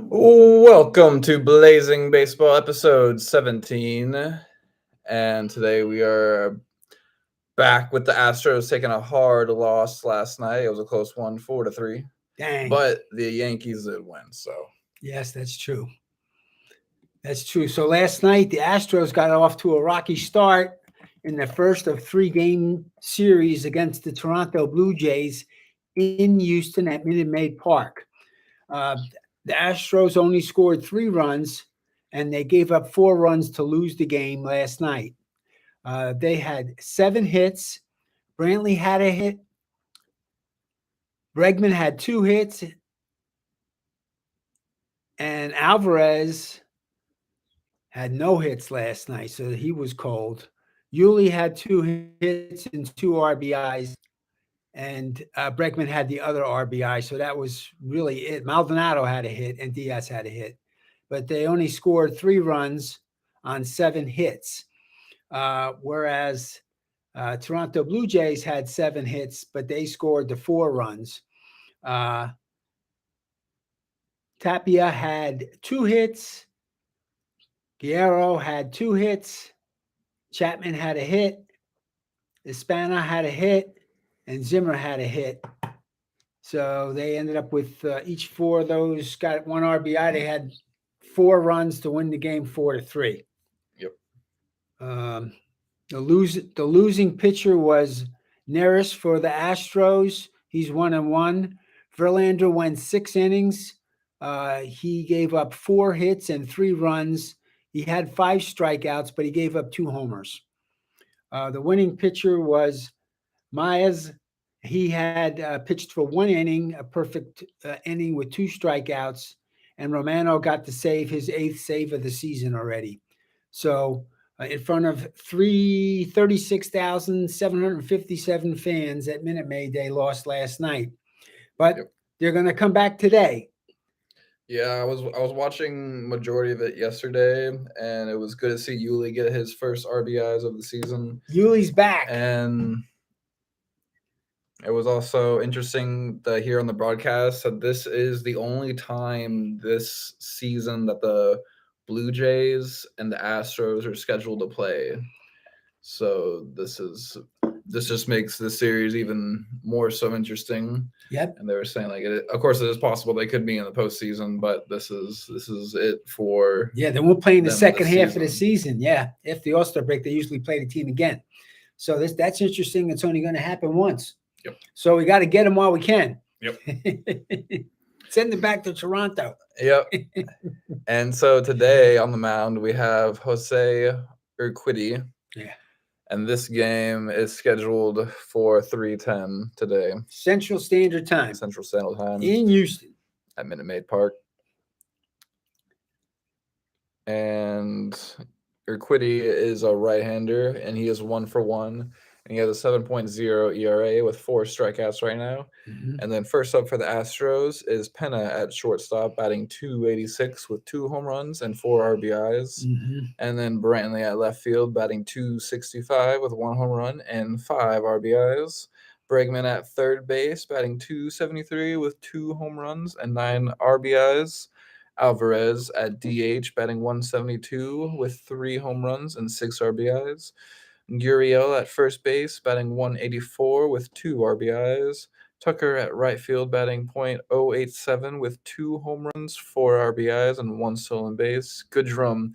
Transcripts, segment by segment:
Welcome to Blazing Baseball episode 17. And today we are back with the Astros taking a hard loss last night. It was a close one, 4-3. Dang. But the Yankees did win, so. Yes, that's true. That's true. So last night, the Astros got off to a rocky start in the first of 3-game series against the Toronto Blue Jays in Houston at Minute Maid Park. The Astros only scored 3 runs, and they gave up 4 runs to lose the game last night. They had 7 hits. Brantley had a hit. Bregman had 2 hits. And Alvarez had no hits last night, so he was cold. Yuli had 2 hits and 2 RBIs, and Bregman had the other RBI, so that was really it. Maldonado had a hit, and Diaz had a hit, but they only scored 3 runs on 7 hits, whereas Toronto Blue Jays had 7 hits, but they scored the 4 runs. Tapia had 2 hits. Guerrero had 2 hits. Chapman had a hit. Espana had a hit. And Zimmer had a hit. So they ended up with each 4 of those got 1 RBI. They had 4 runs to win the game 4-3. Yep. The losing pitcher was Neris for the Astros. He's 1-1. Verlander went 6 innings. He gave up 4 hits and 3 runs. He had 5 strikeouts, but he gave up 2 homers. The winning pitcher was Maez. He had pitched for 1 inning, a perfect inning with 2 strikeouts, and Romano got to save his 8th save of the season already. So in front of 36,757 fans at Minute Maid, they lost last night. But they're going to come back today. Yeah, I was watching majority of it yesterday, and it was good to see Yuli get his first RBIs of the season. Yuli's back. And it was also interesting to hear on the broadcast that this is the only time this season that the Blue Jays and the Astros are scheduled to play. So this just makes the series even more so interesting. Yep. And they were saying of course it is possible they could be in the postseason, but this is it for. Yeah, they won't play in the second half of the season. Yeah, after the All-Star break, they usually play the team again. So that's interesting. It's only going to happen once. Yep. So we got to get them while we can. Yep. Send them back to Toronto. Yep. And so today on the mound we have Jose Urquidy. Yeah. And this game is scheduled for 3:10 today. Central Standard Time. In Houston. At Minute Maid Park. And Urquidy is a right-hander, and he is 1-for-1. And he has a 7.0 ERA with 4 strikeouts right now. Mm-hmm. And then first up for the Astros is Pena at shortstop, batting .286 with 2 home runs and 4 RBIs. Mm-hmm. And then Brantley at left field, batting .265 with 1 home run and 5 RBIs. Bregman at third base, batting .273 with 2 home runs and 9 RBIs. Alvarez at DH, batting .172 with 3 home runs and 6 RBIs. Gurriel at first base, batting .184 with 2 RBIs. Tucker at right field, batting .087 with 2 home runs, 4 RBIs, and 1 stolen base. Goodrum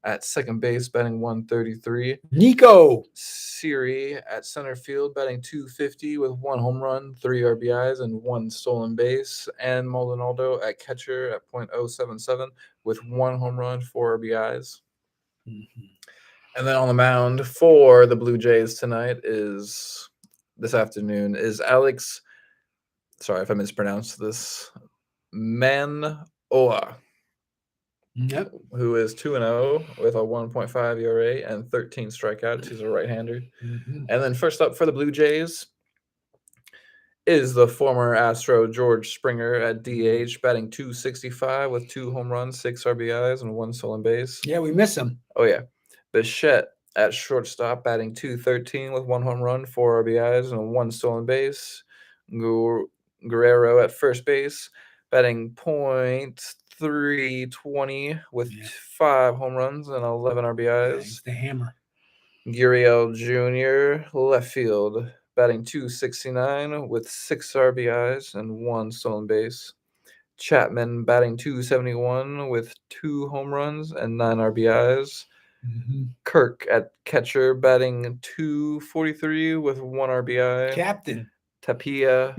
at second base, batting .133. Nico Siri at center field, batting .250 with 1 home run, 3 RBIs, and 1 stolen base. And Maldonado at catcher at .077 with 1 home run, 4 RBIs. Mm-hmm. And then on the mound for the Blue Jays tonight this afternoon is Alex, sorry if I mispronounced this, Manoah. Yep. Who is 2-0 with a 1.5 ERA and 13 strikeouts. He's a right-hander. Mm-hmm. And then first up for the Blue Jays is the former Astro George Springer at DH, batting .265 with 2 home runs, 6 RBIs, and 1 stolen base. Yeah, we miss him. Oh, yeah. Bichette at shortstop, batting .213 with 1 home run, 4 RBIs, and 1 stolen base. Guerrero at first base, batting .320 with Yeah. 5 home runs and 11 Yeah, RBIs. he's the hammer. Gurriel Jr., left field, batting .269 with 6 RBIs and 1 stolen base. Chapman batting .271 with 2 home runs and 9 RBIs. Mhm. Kirk at catcher batting .243 with 1 RBI. Captain. Tapia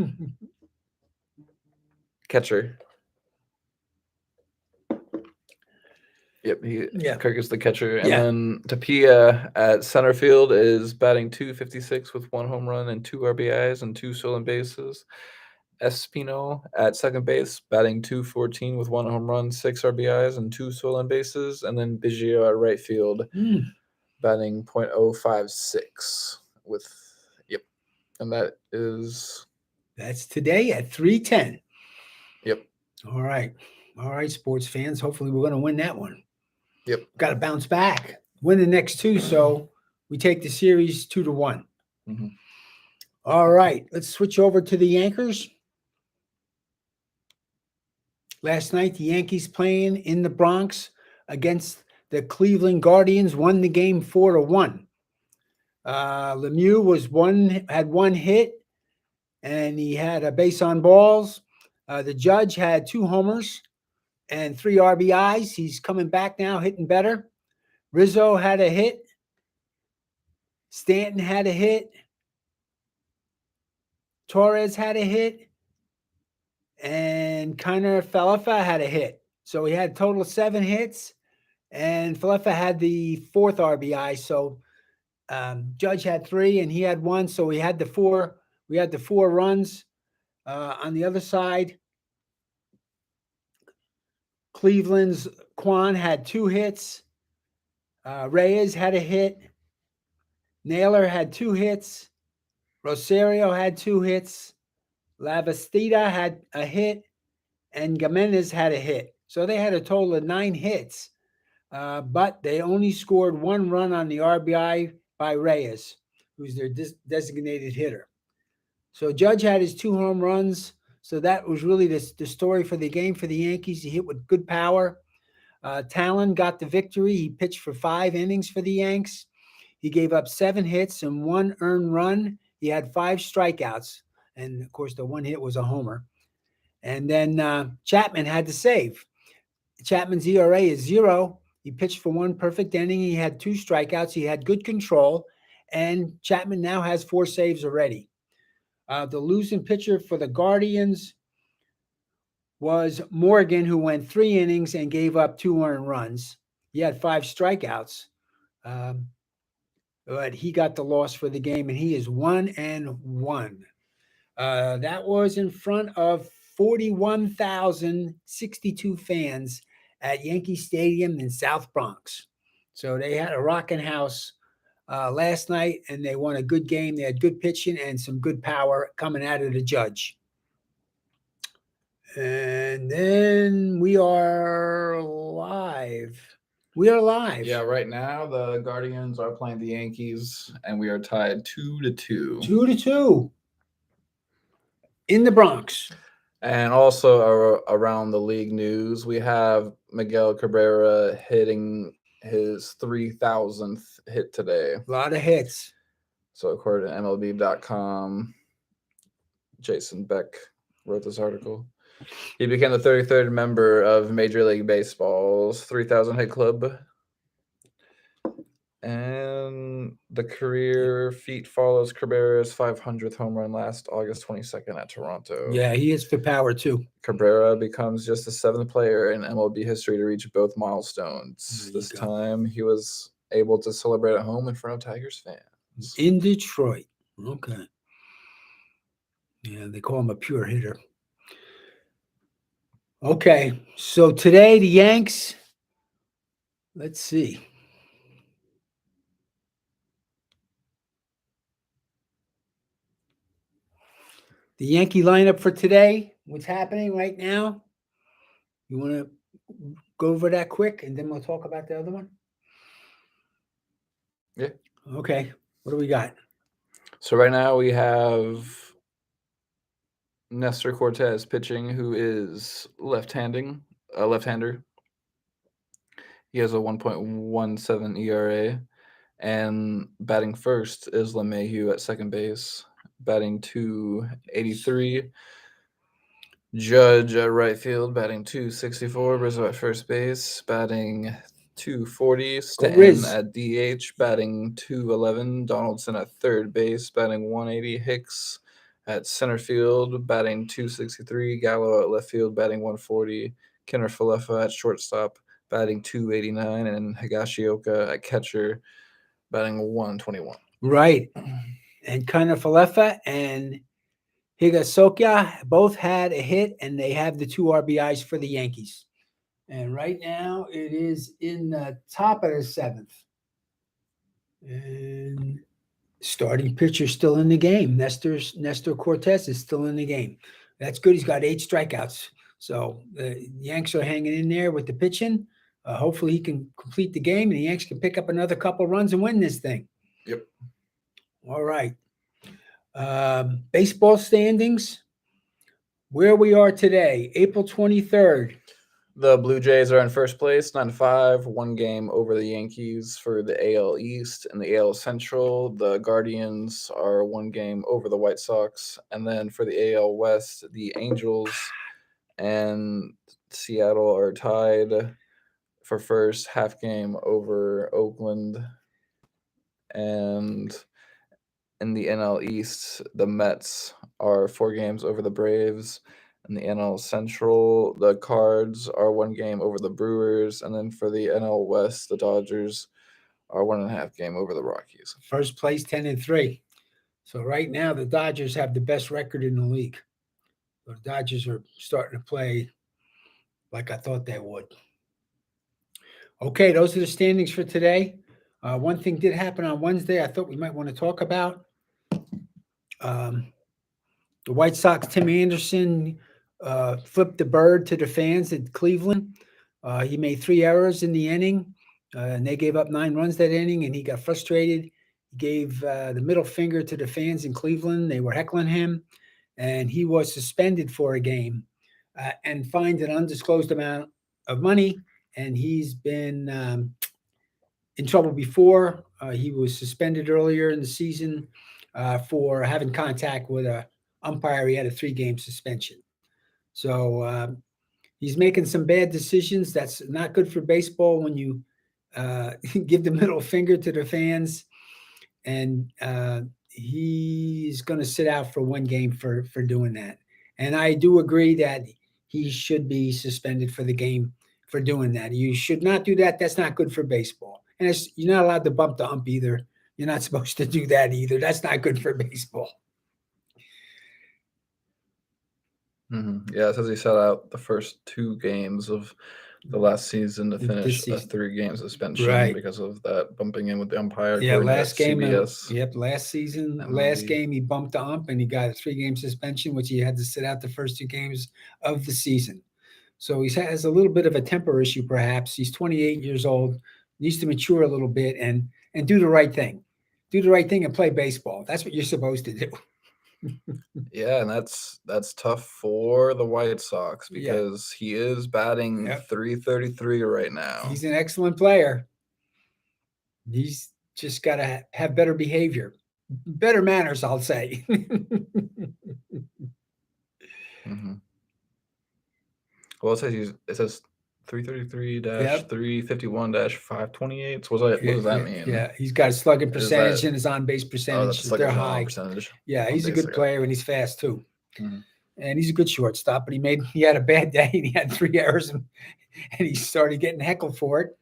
catcher. Yep, Yeah. Kirk is the catcher. And Yeah. then Tapia at center field is batting .256 with 1 home run and 2 RBIs and 2 stolen bases. Espino at second base, batting .214 with 1 home run, 6 RBIs, and 2 stolen bases. And then Biggio at right field, batting .056 with, yep. And that's today at 3:10. Yep. All right. All right, sports fans. Hopefully we're going to win that one. Yep. Got to bounce back. Win the next two, so we take the series 2-1. Mhm. All right. Let's switch over to the Yankees. Last night, the Yankees playing in the Bronx against the Cleveland Guardians won the game 4-1. Lemieux had 1 hit, and he had a base on balls. The Judge had 2 homers and 3 RBIs. He's coming back now, hitting better. Rizzo had a hit. Stanton had a hit. Torres had a hit. And Kiner Falefa had a hit. So he had a total of 7 hits. And Falefa had the 4th RBI. So Judge had 3 and he had 1. So we had the 4 runs. On the other side, Cleveland's Kwan had 2 hits. Reyes had a hit. Naylor had 2 hits. Rosario had 2 hits. Lavastida had a hit. And Gimenez had a hit. So they had a total of 9 hits. But they only scored 1 run on the RBI by Reyes, who's their designated hitter. So Judge had his 2 home runs. So that was really the story for the game for the Yankees. He hit with good power. Talon got the victory. He pitched for 5 innings for the Yanks. He gave up 7 hits and 1 earned run. He had 5 strikeouts. And, of course, the 1 hit was a homer. And then Chapman had to save. Chapman's ERA is 0. He pitched for 1 perfect inning. He had 2 strikeouts. He had good control. And Chapman now has 4 saves already. The losing pitcher for the Guardians was Morgan, who went 3 innings and gave up 2 earned runs. He had 5 strikeouts. But he got the loss for the game, and he is 1-1. That was in front of 41,062 fans at Yankee Stadium in South Bronx. So they had a rocking house last night, and they won a good game. They had good pitching and some good power coming out of the Judge. And then we are live. We are live. Yeah, right now the Guardians are playing the Yankees, and we are tied 2-2. 2-2 in the Bronx. And also around the league news, we have Miguel Cabrera hitting his 3,000th hit today. A lot of hits. So according to MLB.com, Jason Beck wrote this article. He became the 33rd member of Major League Baseball's 3,000 hit club. And the career feat follows Cabrera's 500th home run last August 22nd at Toronto. Yeah, he hits for power too. Cabrera becomes just the 7th player in MLB history to reach both milestones. This time he was able to celebrate at home in front of Tigers fans. In Detroit. Okay. Yeah, they call him a pure hitter. Okay, so today the Yanks, let's see. The Yankee lineup for today, what's happening right now? You want to go over that quick, and then we'll talk about the other one? Yeah. Okay, what do we got? So right now we have Nestor Cortez pitching, who is left-hander. He has a 1.17 ERA. And batting first is LeMahieu at second base, batting 283. Judge at right field, batting 264. Rizzo at first base, batting 240. Stanton Riz. at DH, batting 211. Donaldson at third base, batting 180. Hicks at center field, batting 263. Gallo at left field, batting 140. Kenner Falefa at shortstop, batting 289. And Higashioka at catcher, batting 121. Right. And Kana Falefa and Higasoka both had a hit, and they have the 2 RBIs for the Yankees. And right now it is in the top of the 7th. And starting pitcher still in the game. Nestor Cortez is still in the game. That's good. He's got 8 strikeouts. So the Yanks are hanging in there with the pitching. Hopefully he can complete the game, and the Yanks can pick up another couple runs and win this thing. Yep. All right. Baseball standings, where we are today, April 23rd. The Blue Jays are in first place, 9-5, 1 game over the Yankees for the AL East. And the AL Central, the Guardians are 1 game over the White Sox. And then for the AL West, the Angels and Seattle are tied for first, half game over Oakland. And in the NL East, the Mets are 4 games over the Braves. In the NL Central, the Cards are 1 game over the Brewers. And then for the NL West, the Dodgers are 1.5 game over the Rockies. First place, 10-3. So right now, the Dodgers have the best record in the league. The Dodgers are starting to play like I thought they would. Okay, those are the standings for today. One thing did happen on Wednesday I thought we might want to talk about. The White Sox, Tim Anderson, flipped the bird to the fans at Cleveland. He made 3 errors in the inning, and they gave up 9 runs that inning, and he got frustrated. He gave the middle finger to the fans in Cleveland. They were heckling him, and he was suspended for a game and fined an undisclosed amount of money. And he's been in trouble before. He was suspended earlier in the season for having contact with an umpire. He had a 3-game suspension. So he's making some bad decisions. That's not good for baseball when you give the middle finger to the fans. And he's going to sit out for 1 game for doing that. And I do agree that he should be suspended for the game for doing that. You should not do that. That's not good for baseball. And you're not allowed to bump the ump either. You're not supposed to do that either. That's not good for baseball. Mm-hmm. Yeah, it says he sat out the first 2 games of the last season to finish a 3-game suspension because of that bumping in with the umpire. Yeah, last game. CBS. Last season, last game he bumped the ump and he got a 3-game suspension, which he had to sit out the first 2 games of the season. So he has a little bit of a temper issue, perhaps. He's 28 years old, needs to mature a little bit and do the right thing. Do the right thing and play baseball. That's what you're supposed to do. Yeah, and that's tough for the White Sox because he is batting .333 right now. He's an excellent player. He's just got to have better behavior, better manners, I'll say. Mm-hmm. Well, it says 333-351-528. So what does that mean? Yeah, he's got a slugging percentage and his on-base percentage. They're high. Percentage. Yeah, he's a good player and he's fast too. Mm-hmm. And he's a good shortstop, but he had a bad day and he had 3 errors and he started getting heckled for it.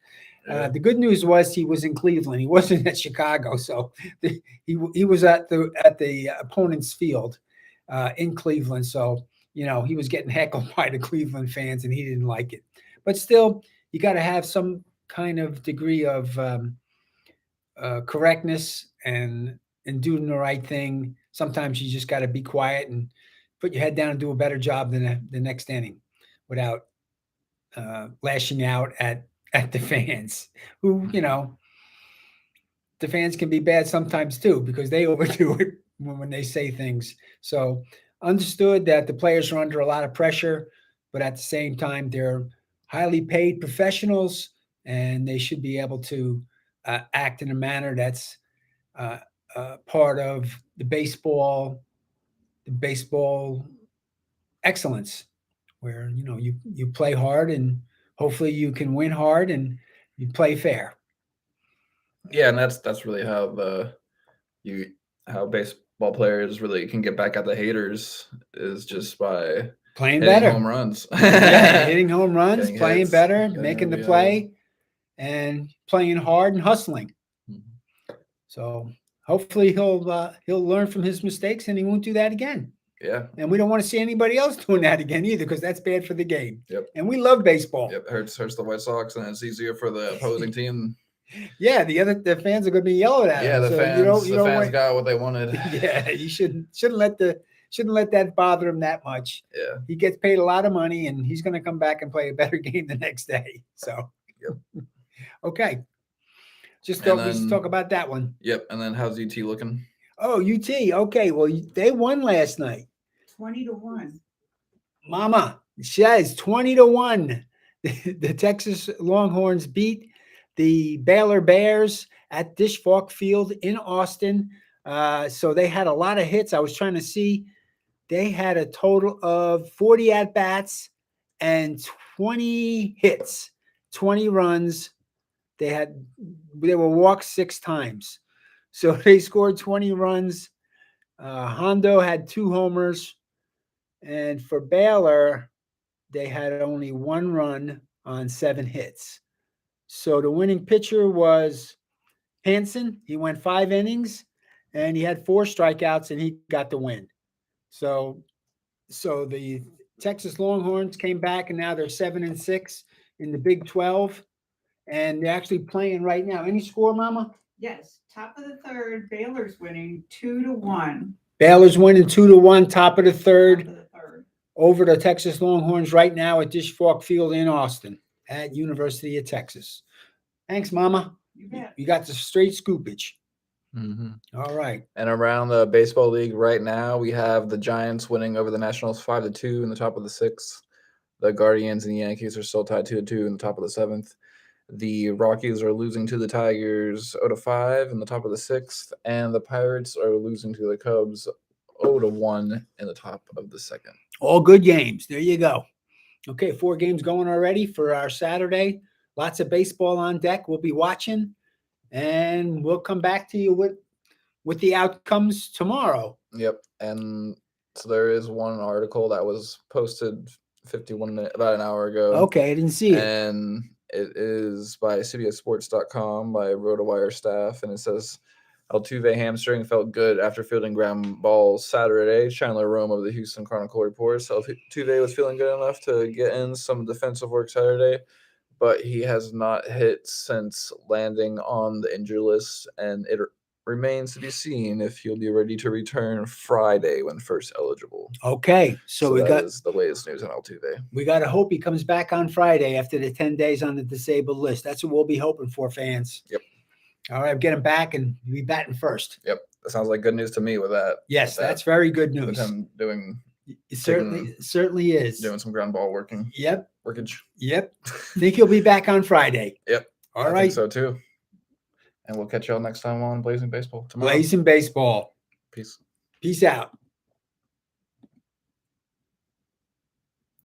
Yeah. The good news was he was in Cleveland. He wasn't at Chicago, so he was at the opponent's field in Cleveland. So he was getting heckled by the Cleveland fans, and he didn't like it. But still, you got to have some kind of degree of correctness and doing the right thing. Sometimes you just got to be quiet and put your head down and do a better job than the next inning without lashing out at the fans who, the fans can be bad sometimes too, because they overdo it when they say things. So understood that the players are under a lot of pressure, but at the same time, they're highly paid professionals, and they should be able to act in a manner that's uh, part of the baseball excellence, where you play hard and hopefully you can win hard and you play fair. Yeah, and that's really how baseball players really can get back at the haters is just by Playing hitting better. home runs. Yeah, hitting home runs, Getting playing hits, better, getting making the RBIs. play, and playing hard and hustling. Mhm. So hopefully he'll learn from his mistakes and he won't do that again. Yeah. And we don't want to see anybody else doing that again either, because that's bad for the game. Yep. And we love baseball. Yep. Hurts the White Sox, and it's easier for the opposing team. Yeah, the fans are going to be yelling at Yeah, him. the So fans you don't fans want- got what they wanted. Yeah, you shouldn't let that bother him that much. Yeah. He gets paid a lot of money, and he's going to come back and play a better game the next day. So, Yep. Okay. Just And let's then- talk about that one. Yep. And then how's UT looking? Oh, UT. Okay. Well, they won last night. 20-1. Mama says 20-1. The Texas Longhorns beat the Baylor Bears at Dish Falk Field in Austin. So they had a lot of hits. I was trying to see. They had a total of 40 at-bats and 20 hits, 20 runs. They were walked 6 times. So they scored 20 runs. Hondo had 2 homers. And for Baylor, they had only 1 run on 7 hits. So the winning pitcher was Hansen. He went 5 innings and he had 4 strikeouts and he got the win. So the Texas Longhorns came back and now they're 7-6 in the Big 12. And they're actually playing right now. Any score, Mama? Yes, top of the third. Baylor's winning 2-1. Baylor's winning 2-1, top of the Top third, of the third. over the Texas Longhorns right now at Dish Falk Field in Austin at University of Texas. Thanks, Mama. You bet. You got the straight scoopage. Mm-hmm. All right. And around the baseball league right now, we have the Giants winning over the Nationals 5-2 in the top of the 6th. The Guardians and the Yankees are still tied 2-2 in the top of the 7th. The Rockies are losing to the Tigers 0-5 in the top of the 6th, and the Pirates are losing to the Cubs 0-1 in the top of the 2nd. All good games. There you go. Okay, 4 games going already for our Saturday. Lots of baseball on deck. We'll be watching, and we'll come back to you with the outcomes tomorrow. Yep, and so there is one article that was posted 51 minutes, about an hour ago. Okay, I didn't see it. And it is by CBSSports.com by RotoWire staff, and it says Altuve hamstring felt good after fielding ground balls Saturday. Chandler Rome of the Houston Chronicle reports Altuve was feeling good enough to get in some defensive work Saturday, but he has not hit since landing on the injury list, and it remains to be seen if he'll be ready to return Friday when first eligible. Okay, so we that got is the latest news on Altuve. we got to hope he comes back on Friday after the 10 days on the disabled list. That's what we'll be hoping for, fans. Yep. All right, get him back and be batting first. Yep, that sounds like good news to me with that. Yes, with that, that's very good with news. him doing It certainly is. some ground ball workage. Yep. Think he'll be back on Friday. Yep. All I right. think so too. And we'll catch y'all next time on Blazing Baseball tomorrow. Blazing baseball. Peace. Peace out.